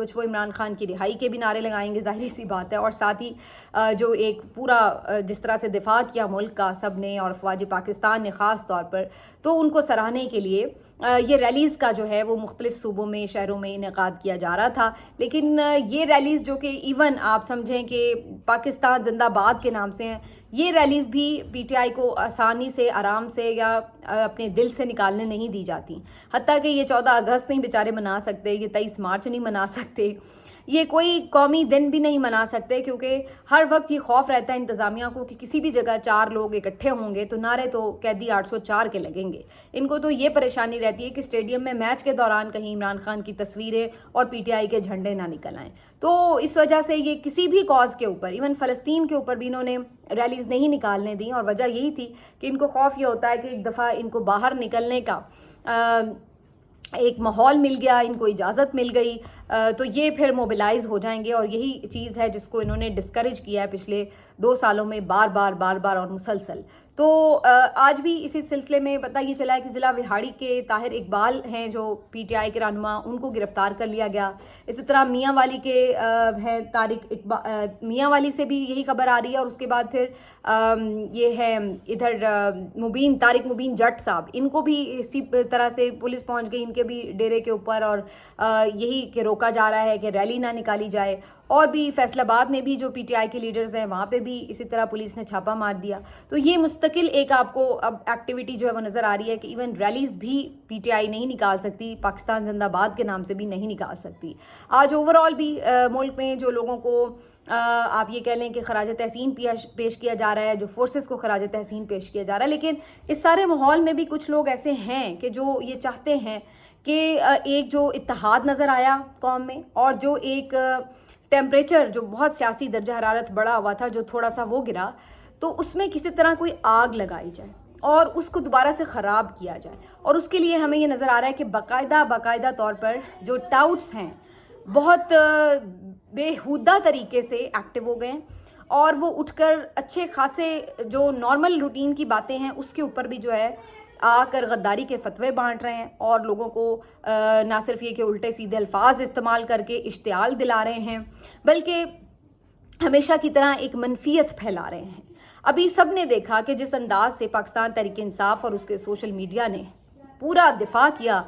کچھ وہ عمران خان کی رہائی کے بھی نعرے لگائیں گے، ظاہری سی بات ہے، اور ساتھ ہی جو ایک پورا جس طرح سے دفاع کیا ملک کا سب نے اور افواج پاکستان نے خاص طور پر، تو ان کو سراہنے کے لیے یہ ریلیز کا جو ہے وہ مختلف صوبوں میں شہروں میں انعقاد کیا جا رہا تھا. لیکن یہ ریلیز جو کہ ایون آپ سمجھیں کہ پاکستان زندہ باد کے نام سے ہیں، یہ ریلیز بھی پی ٹی آئی کو آسانی سے، آرام سے یا اپنے دل سے نکالنے نہیں دی جاتی. حتیٰ کہ یہ 14 اگست نہیں بیچارے منا سکتے، یہ 23 مارچ نہیں منا سکتے، یہ کوئی قومی دن بھی نہیں منا سکتے، کیونکہ ہر وقت یہ خوف رہتا ہے انتظامیہ کو کہ کسی بھی جگہ 4 لوگ اکٹھے ہوں گے تو نعرے تو قیدی 804 کے لگیں گے. ان کو تو یہ پریشانی رہتی ہے کہ اسٹیڈیم میں میچ کے دوران کہیں عمران خان کی تصویریں اور پی ٹی آئی کے جھنڈے نہ نکل آئیں. تو اس وجہ سے یہ کسی بھی کاز کے اوپر، ایون فلسطین کے اوپر بھی انہوں نے ریلیز نہیں نکالنے دیں، اور وجہ یہی تھی کہ ان کو خوف یہ ہوتا ہے کہ ایک دفعہ ان کو باہر نکلنے کا ایک ماحول مل گیا، ان کو اجازت مل گئی تو یہ پھر موبلائز ہو جائیں گے. اور یہی چیز ہے جس کو انہوں نے ڈسکریج کیا ہے پچھلے 2 سالوں میں بار بار اور مسلسل. تو آج بھی اسی سلسلے میں پتہ یہ چلا ہے کہ ضلع وہاڑی کے طاہر اقبال ہیں جو پی ٹی آئی کے رہنما، ان کو گرفتار کر لیا گیا. اسی طرح میاں والی کے ہیں طارق اقبال، میاں والی سے بھی یہی خبر آ رہی ہے. اور اس کے بعد پھر یہ ہے ادھر طارق مبین جٹ صاحب، ان کو بھی اسی طرح سے پولیس پہنچ گئی ان کے بھی ڈیرے کے اوپر، اور یہی کہ روکا جا رہا ہے کہ ریلی نہ نکالی جائے. اور بھی فیصل آباد میں بھی جو پی ٹی آئی کے لیڈرز ہیں وہاں پہ بھی اسی طرح پولیس نے چھاپا مار دیا. تو یہ مستقل ایک آپ کو اب ایکٹیویٹی جو ہے وہ نظر آ رہی ہے کہ ایون ریلیز بھی پی ٹی آئی نہیں نکال سکتی، پاکستان زندہ باد کے نام سے بھی نہیں نکال سکتی. آج اوور آل بھی ملک میں جو لوگوں کو آپ یہ کہہ لیں کہ خراج تحسین پیش کیا جا رہا ہے، جو فورسز کو خراج تحسین پیش کیا جا رہا ہے، لیکن اس سارے ماحول میں بھی کچھ لوگ ایسے ہیں کہ جو یہ چاہتے ہیں کہ ایک جو اتحاد نظر آیا قوم میں، اور جو ایک ٹیمپریچر جو بہت سیاسی درجہ حرارت بڑا ہوا تھا جو تھوڑا سا وہ گرا، تو اس میں کسی طرح کوئی آگ لگائی جائے اور اس کو دوبارہ سے خراب کیا جائے. اور اس کے لیے ہمیں یہ نظر آ رہا ہے کہ باقاعدہ طور پر جو ٹاؤٹس ہیں بہت بےہودہ طریقے سے ایکٹیو ہو گئے ہیں، اور وہ اٹھ کر اچھے خاصے جو نارمل روٹین کی باتیں ہیں اس کے اوپر بھی جو ہے آ کر غداری کے فتوے بانٹ رہے ہیں، اور لوگوں کو نہ صرف یہ کہ الٹے سیدھے الفاظ استعمال کر کے اشتعال دلا رہے ہیں، بلکہ ہمیشہ کی طرح ایک منفیت پھیلا رہے ہیں. ابھی سب نے دیکھا کہ جس انداز سے پاکستان تحریک انصاف اور اس کے سوشل میڈیا نے پورا دفاع کیا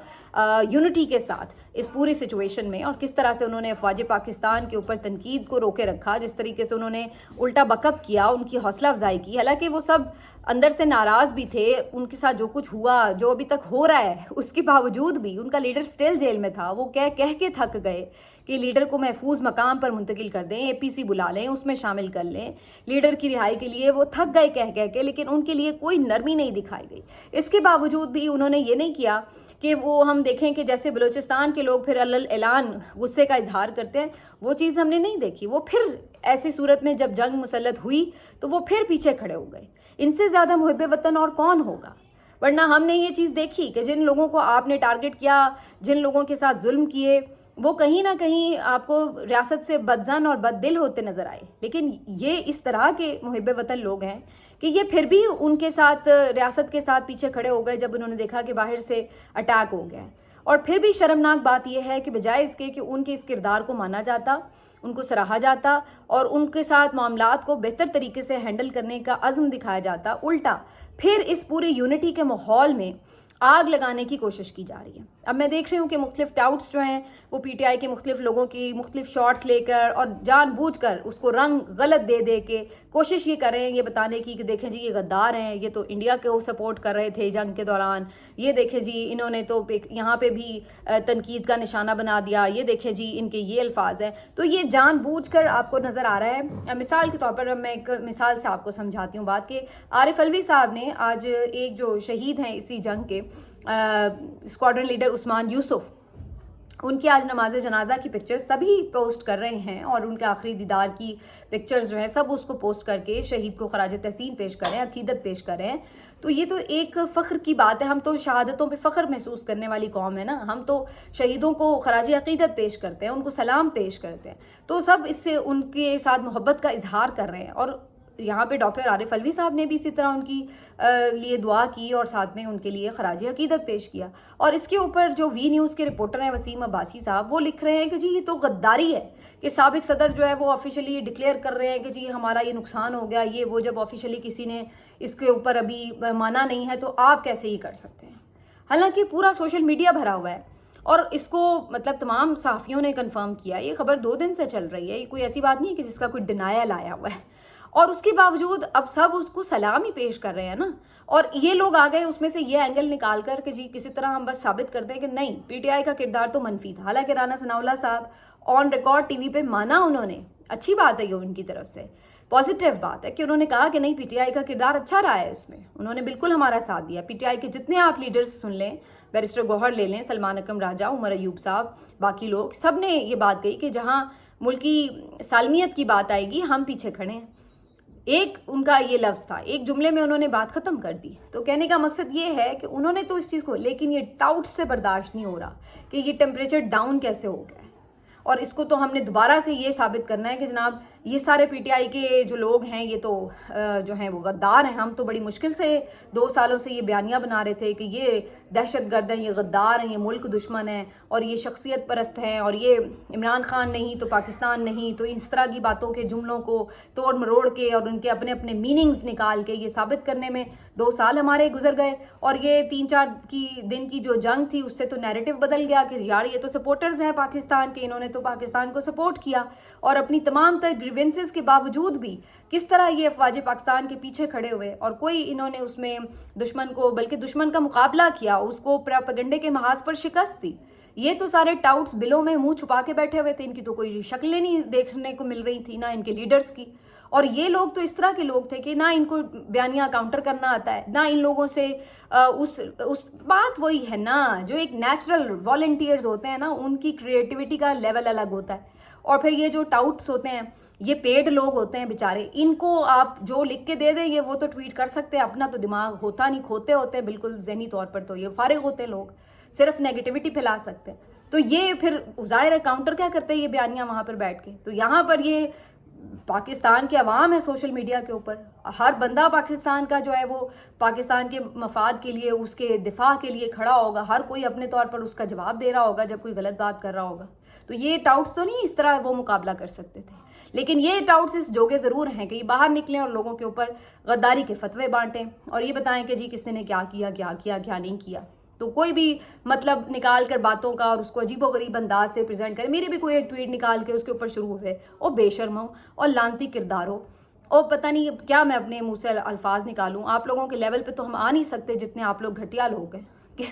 یونٹی کے ساتھ اس پوری سچویشن میں، اور کس طرح سے انہوں نے افواج پاکستان کے اوپر تنقید کو روکے رکھا، جس طریقے سے انہوں نے الٹا بکپ کیا، ان کی حوصلہ افزائی کی، حالانکہ وہ سب اندر سے ناراض بھی تھے. ان کے ساتھ جو کچھ ہوا، جو ابھی تک ہو رہا ہے، اس کے باوجود بھی ان کا لیڈر سٹل جیل میں تھا. وہ کہہ کے تھک گئے کہ لیڈر کو محفوظ مقام پر منتقل کر دیں، اے پی سی بلا لیں، اس میں شامل کر لیں. لیڈر کی رہائی کے لیے وہ تھک گئے کہہ کے، لیکن ان کے لیے کوئی نرمی نہیں دکھائی گئی. اس کے باوجود بھی انہوں نے یہ نہیں کیا کہ وہ ہم دیکھیں کہ جیسے بلوچستان کے لوگ پھر اعلان غصے کا اظہار کرتے ہیں، وہ چیز ہم نے نہیں دیکھی. وہ پھر ایسی صورت میں جب جنگ مسلط ہوئی تو وہ پھر پیچھے کھڑے ہو گئے. ان سے زیادہ محب وطن اور کون ہوگا؟ ورنہ ہم نے یہ چیز دیکھی کہ جن لوگوں کو آپ نے ٹارگٹ کیا، جن لوگوں کے ساتھ ظلم کیے، وہ کہیں نہ کہیں آپ کو ریاست سے بدزن اور بد دل ہوتے نظر آئے. لیکن یہ اس طرح کے محب وطن لوگ ہیں کہ یہ پھر بھی ان کے ساتھ ریاست کے ساتھ پیچھے کھڑے ہو گئے جب انہوں نے دیکھا کہ باہر سے اٹیک ہو گیا. اور پھر بھی شرمناک بات یہ ہے کہ بجائے اس کے کہ ان کے اس کردار کو مانا جاتا، ان کو سراہا جاتا اور ان کے ساتھ معاملات کو بہتر طریقے سے ہینڈل کرنے کا عزم دکھایا جاتا، الٹا پھر اس پوری یونٹی کے ماحول میں آگ لگانے کی کوشش کی جا رہی ہے. اب میں دیکھ رہی ہوں کہ مختلف ٹاؤٹس جو ہیں وہ پی ٹی آئی کے مختلف لوگوں کی مختلف شارٹس لے کر اور جان بوجھ کر اس کو رنگ غلط دے کے کوشش یہ کر رہے ہیں یہ بتانے کی کہ دیکھیں جی یہ غدار ہیں، یہ تو انڈیا کو سپورٹ کر رہے تھے جنگ کے دوران، یہ دیکھیں جی انہوں نے تو یہاں پہ بھی تنقید کا نشانہ بنا دیا، یہ دیکھیں جی ان کے یہ الفاظ ہیں. تو یہ جان بوجھ کر آپ کو نظر آ رہا ہے. مثال کے طور پر میں ایک مثال سے آپ کو سمجھاتی ہوں بات کہ عارف الوی صاحب نے آج ایک جو شہید ہیں اسی جنگ کے اسکواڈرن لیڈر عثمان یوسف، ان کی آج نماز جنازہ کی پکچر سبھی پوسٹ کر رہے ہیں، اور ان کے آخری دیدار کی پکچرز جو ہیں سب اس کو پوسٹ کر کے شہید کو خراج تحسین پیش کر رہے ہیں، عقیدت پیش کر رہے ہیں. تو یہ تو ایک فخر کی بات ہے. ہم تو شہادتوں پہ فخر محسوس کرنے والی قوم ہے نا، ہم تو شہیدوں کو خراج عقیدت پیش کرتے ہیں، ان کو سلام پیش کرتے ہیں. تو سب اس سے ان کے ساتھ محبت کا اظہار کر رہے ہیں. اور تو یہاں پہ ڈاکٹر عارف علوی صاحب نے بھی اسی طرح ان کی لیے دعا کی اور ساتھ میں ان کے لیے خراج عقیدت پیش کیا. اور اس کے اوپر جو وی نیوز کے رپورٹر ہیں وسیم عباسی صاحب وہ لکھ رہے ہیں کہ جی یہ تو غداری ہے کہ سابق صدر جو ہے وہ آفیشلی ڈکلیئر کر رہے ہیں کہ جی ہمارا یہ نقصان ہو گیا, یہ وہ, جب آفیشلی کسی نے اس کے اوپر ابھی مانا نہیں ہے تو آپ کیسے ہی کر سکتے ہیں. حالانکہ پورا سوشل میڈیا بھرا ہوا ہے اور اس کو مطلب تمام صحافیوں نے کنفرم کیا. یہ خبر 2 دن سے چل رہی ہے, یہ کوئی ایسی بات نہیں ہے کہ جس کا کوئی ڈینائل آیا ہوا ہے, اور اس کے باوجود اب سب اس کو سلام ہی پیش کر رہے ہیں نا. اور یہ لوگ آ گئے اس میں سے یہ اینگل نکال کر کہ جی کسی طرح ہم بس ثابت کر دیں کہ نہیں, پی ٹی آئی کا کردار تو منفی تھا. حالانکہ رانا ثناء اللہ صاحب آن ریکارڈ ٹی وی پہ مانا, انہوں نے, اچھی بات ہے یہ ان کی طرف سے, پازیٹیو بات ہے کہ انہوں نے کہا کہ نہیں پی ٹی آئی کا کردار اچھا رہا ہے, اس میں انہوں نے بالکل ہمارا ساتھ دیا. پی ٹی آئی کے جتنے آپ لیڈرز سن لیں, بیرسٹر گوہر لے لیں, سلمان اکرم راجہ, عمر ایوب صاحب, باقی لوگ, سب نے یہ بات کہی کہ جہاں ملکی سالمیت کی بات آئے گی ہم پیچھے کھڑے ہیں. ایک ان کا یہ لفظ تھا, ایک جملے میں انہوں نے بات ختم کر دی. تو کہنے کا مقصد یہ ہے کہ انہوں نے تو اس چیز کو, لیکن یہ ڈاؤٹ سے برداشت نہیں ہو رہا کہ یہ ٹیمپریچر ڈاؤن کیسے ہو گیا ہے. اور اس کو تو ہم نے دوبارہ سے یہ ثابت کرنا ہے کہ جناب یہ سارے پی ٹی آئی کے جو لوگ ہیں یہ تو جو ہیں وہ غدار ہیں. ہم تو بڑی مشکل سے 2 سالوں سے یہ بیانیہ بنا رہے تھے کہ یہ دہشت گرد ہیں, یہ غدار ہیں, یہ ملک دشمن ہیں, اور یہ شخصیت پرست ہیں, اور یہ عمران خان نہیں تو پاکستان نہیں. تو اس طرح کی باتوں کے جملوں کو توڑ مروڑ کے اور ان کے اپنے اپنے میننگز نکال کے یہ ثابت کرنے میں 2 سال ہمارے گزر گئے. اور یہ 3-4 دن کی جو جنگ تھی اس سے تو نیریٹو بدل گیا کہ یار یہ تو سپورٹرز ہیں پاکستان کے, انہوں نے تو پاکستان کو سپورٹ کیا. اور اپنی تمام تر گریونسز کے باوجود بھی کس طرح یہ افواج پاکستان کے پیچھے کھڑے ہوئے, اور کوئی انہوں نے اس میں دشمن کو, بلکہ دشمن کا مقابلہ کیا, اس کو پروپیگنڈے کے محاذ پر شکست دی. یہ تو سارے ٹاؤٹس بلوں میں منہ چھپا کے بیٹھے ہوئے تھے, ان کی تو کوئی شکلیں نہیں دیکھنے کو مل رہی تھی, نہ ان کے لیڈرز کی. اور یہ لوگ تو اس طرح کے لوگ تھے کہ نہ ان کو بیانیہ کاؤنٹر کرنا آتا ہے, نہ ان لوگوں سے اس بات وہی ہے نا جو ایک نیچرل والنٹیئرز ہوتے ہیں نا, ان کی کریٹیوٹی کا لیول الگ ہوتا ہے. اور پھر یہ جو ٹاؤٹس ہوتے ہیں یہ پیڈ لوگ ہوتے ہیں بیچارے, ان کو آپ جو لکھ کے دے دیں یہ وہ تو ٹویٹ کر سکتے ہیں, اپنا تو دماغ ہوتا نہیں, کھوتے ہوتے ہیں بالکل ذہنی طور پر, تو یہ فارغ ہوتے ہیں لوگ, صرف نیگیٹیوٹی پھیلا سکتے ہیں. تو یہ پھر ظاہر ہے کاؤنٹر کیا کرتے ہیں یہ بیانیہ وہاں پر بیٹھ کے. تو یہاں پر یہ پاکستان کے عوام ہے سوشل میڈیا کے اوپر, ہر بندہ پاکستان کا جو ہے وہ پاکستان کے مفاد کے لیے, اس کے دفاع کے لیے کھڑا ہوگا, ہر کوئی اپنے طور پر اس کا جواب دے رہا ہوگا جب کوئی غلط بات کر رہا ہوگا. تو یہ ٹاؤٹس تو نہیں اس طرح وہ مقابلہ کر سکتے تھے, لیکن یہ ٹاؤٹس اس جوگے ضرور ہیں کہ یہ باہر نکلیں اور لوگوں کے اوپر غداری کے فتوے بانٹیں اور یہ بتائیں کہ جی کس نے کیا کیا کیا نہیں کیا. تو کوئی بھی مطلب نکال کر باتوں کا اور اس کو عجیب و غریب انداز سے پریزنٹ کرے. میرے بھی کوئی ایک ٹویٹ نکال کے اس کے اوپر شروع ہوئے اور بے شرم ہو اور لانتی کردار ہو, اور پتہ نہیں کیا میں اپنے منہ سے الفاظ نکالوں. آپ لوگوں کے لیول پہ تو ہم آ نہیں سکتے جتنے آپ لوگ گھٹیا لوگ ہیں, کہ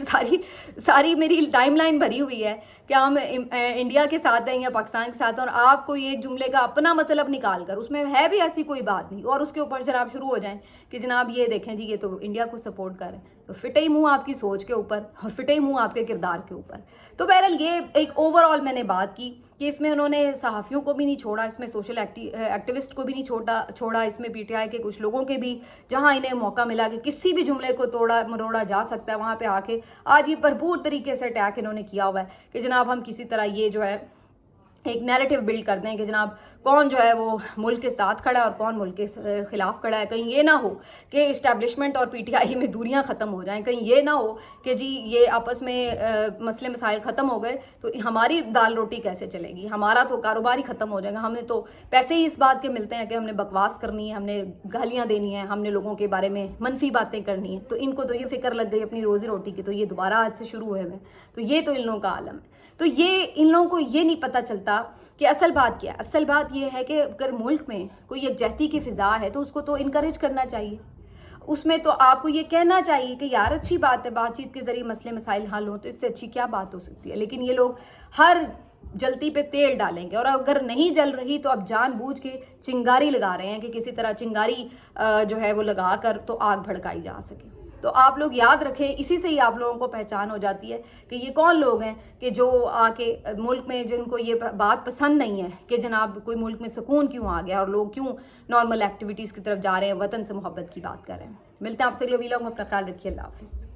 ساری میری ٹائم لائن بھری ہوئی ہے کہ ہم انڈیا کے ساتھ ہیں یا پاکستان کے ساتھ ہیں, اور آپ کو ایک جملے کا اپنا مطلب نکال کر اس میں ہے بھی ایسی کوئی بات نہیں اور اس کے اوپر جناب شروع ہو جائیں کہ جناب یہ دیکھیں جی یہ تو انڈیا کو سپورٹ کر رہے ہیں. تو فٹے ہی منہ آپ کی سوچ کے اوپر اور فٹے ہی منہ آپ کے کردار کے اوپر. تو بہرحال یہ ایک اوور آل میں نے بات کی کہ اس میں انہوں نے صحافیوں کو بھی نہیں چھوڑا, اس میں سوشل ایکٹیوسٹ کو بھی نہیں چھوڑا, اس میں پی ٹی آئی کے کچھ لوگوں کے بھی جہاں انہیں موقع ملا کہ کسی بھی جملے کو توڑا مروڑا جا سکتا ہے وہاں پہ آ کے آج یہ بھرپور طریقے سے اٹیک انہوں نے کیا ہوا ہے کہ جناب ہم کسی طرح یہ جو ہے ایک نیریٹو بلڈ کر دیں کہ جناب کون جو ہے وہ ملک کے ساتھ کھڑا ہے اور کون ملک کے خلاف کھڑا ہے. کہیں یہ نہ ہو کہ اسٹیبلشمنٹ اور پی ٹی آئی میں دوریاں ختم ہو جائیں, کہیں یہ نہ ہو کہ جی یہ آپس میں مسئلے مسائل ختم ہو گئے تو ہماری دال روٹی کیسے چلے گی, ہمارا تو کاروبار ہی ختم ہو جائے گا, ہمیں تو پیسے ہی اس بات کے ملتے ہیں کہ ہم نے بکواس کرنی ہے, ہم نے گالیاں دینی ہیں, ہم نے لوگوں کے بارے میں منفی باتیں کرنی ہیں. تو ان کو تو یہ فکر لگ گئی اپنی روزی روٹی کی, تو یہ دوبارہ آج سے شروع ہوئے ہوئے. تو یہ تو ان لوگوں کا عالم ہے. تو یہ ان لوگوں کو یہ نہیں پتہ چلتا کہ اصل بات کیا ہے. اصل بات یہ ہے کہ اگر ملک میں کوئی یکجہتی کی فضا ہے تو اس کو تو انکریج کرنا چاہیے, اس میں تو آپ کو یہ کہنا چاہیے کہ یار اچھی بات ہے بات چیت کے ذریعے مسئلے مسائل حل ہوں, تو اس سے اچھی کیا بات ہو سکتی ہے. لیکن یہ لوگ ہر جلتی پہ تیل ڈالیں گے, اور اگر نہیں جل رہی تو اب جان بوجھ کے چنگاری لگا رہے ہیں کہ کسی طرح چنگاری جو ہے وہ لگا کر تو آگ بھڑکائی جا سکے. تو آپ لوگ یاد رکھیں, اسی سے ہی آپ لوگوں کو پہچان ہو جاتی ہے کہ یہ کون لوگ ہیں کہ جو آ کے ملک میں جن کو یہ بات پسند نہیں ہے کہ جناب کوئی ملک میں سکون کیوں آ گیا اور لوگ کیوں نارمل ایکٹیویٹیز کی طرف جا رہے ہیں, وطن سے محبت کی بات کر رہے ہیں. ملتے ہیں آپ سے اگلے ویلاگ میں, اپنا خیال رکھیے, اللہ حافظ.